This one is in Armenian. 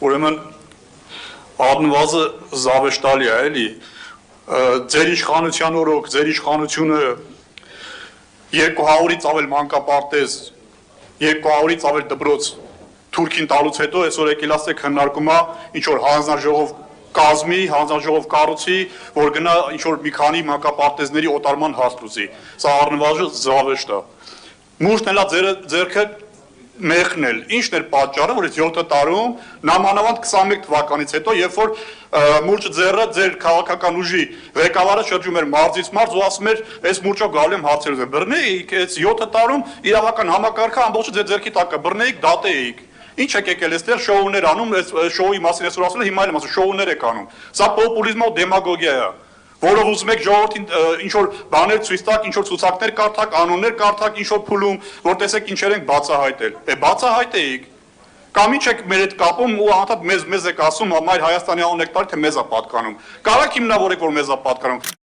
Ուրեմն առնվազը զավեշտալի է, էլի, ձեր իշխանության օրոք, ձեր իշխանությունը 200-ից ավել մանկապարտեզ, 200-ից ավել դպրոց Թուրքին տալուց հետո այսօր եկել ասեք քննարկում է ինչ-որ հանձնաժողով կազմի, հանձնաժողով կառուցի, որ գնա ինչ-որ մի քանի մանկապարտեզների օտարման հաստ լուծի։ Սա առնվազն զավեշտ է։ Մուշտն էլա ձերքը մեղնել, ինչն էր պատճառը, որ այս 7 տարում նամանավանդ 21 թվականից հետո, երբ որ մուրճ ձեռը ձեր քաղաքական ուժի ղեկավարը շրջում էր մարզից մարզ ու ասում էր, այս մուրճով գալու եմ հարցեր ուզեմ, բռնեիք, այս 7 տարում իրավական համակարգը ամբողջը ձեր ձեռքի տակ է, բռնեիք, դատեիք։ Ինչ եք եկել այստեղ շոուներ անում, այս շոուի մասին այսօր ասել հիմա էլ եմ ասում, շոուներ եք անում։ Սա պոպուլիզմ ու դեմագոգիա է, որով ուզում եք ժողովրդին ինչ-որ բաներ ցույց տաք, ինչ-որ ցուցակներ կարդաք, անուններ կարդաք, ինչ-որ փուլում, որ տեսեք ինչեր ենք բացահայտել։ Բացահայտեիք։ Կամ ինչ եք մեր հետ կապում ու անդադ մեզ եք ասում, մայր Հայաստանի անուն եք տալի, թե մեզ է պատկանում։ Կարաք հիմնավորեք, որ մեզ է պատկանում։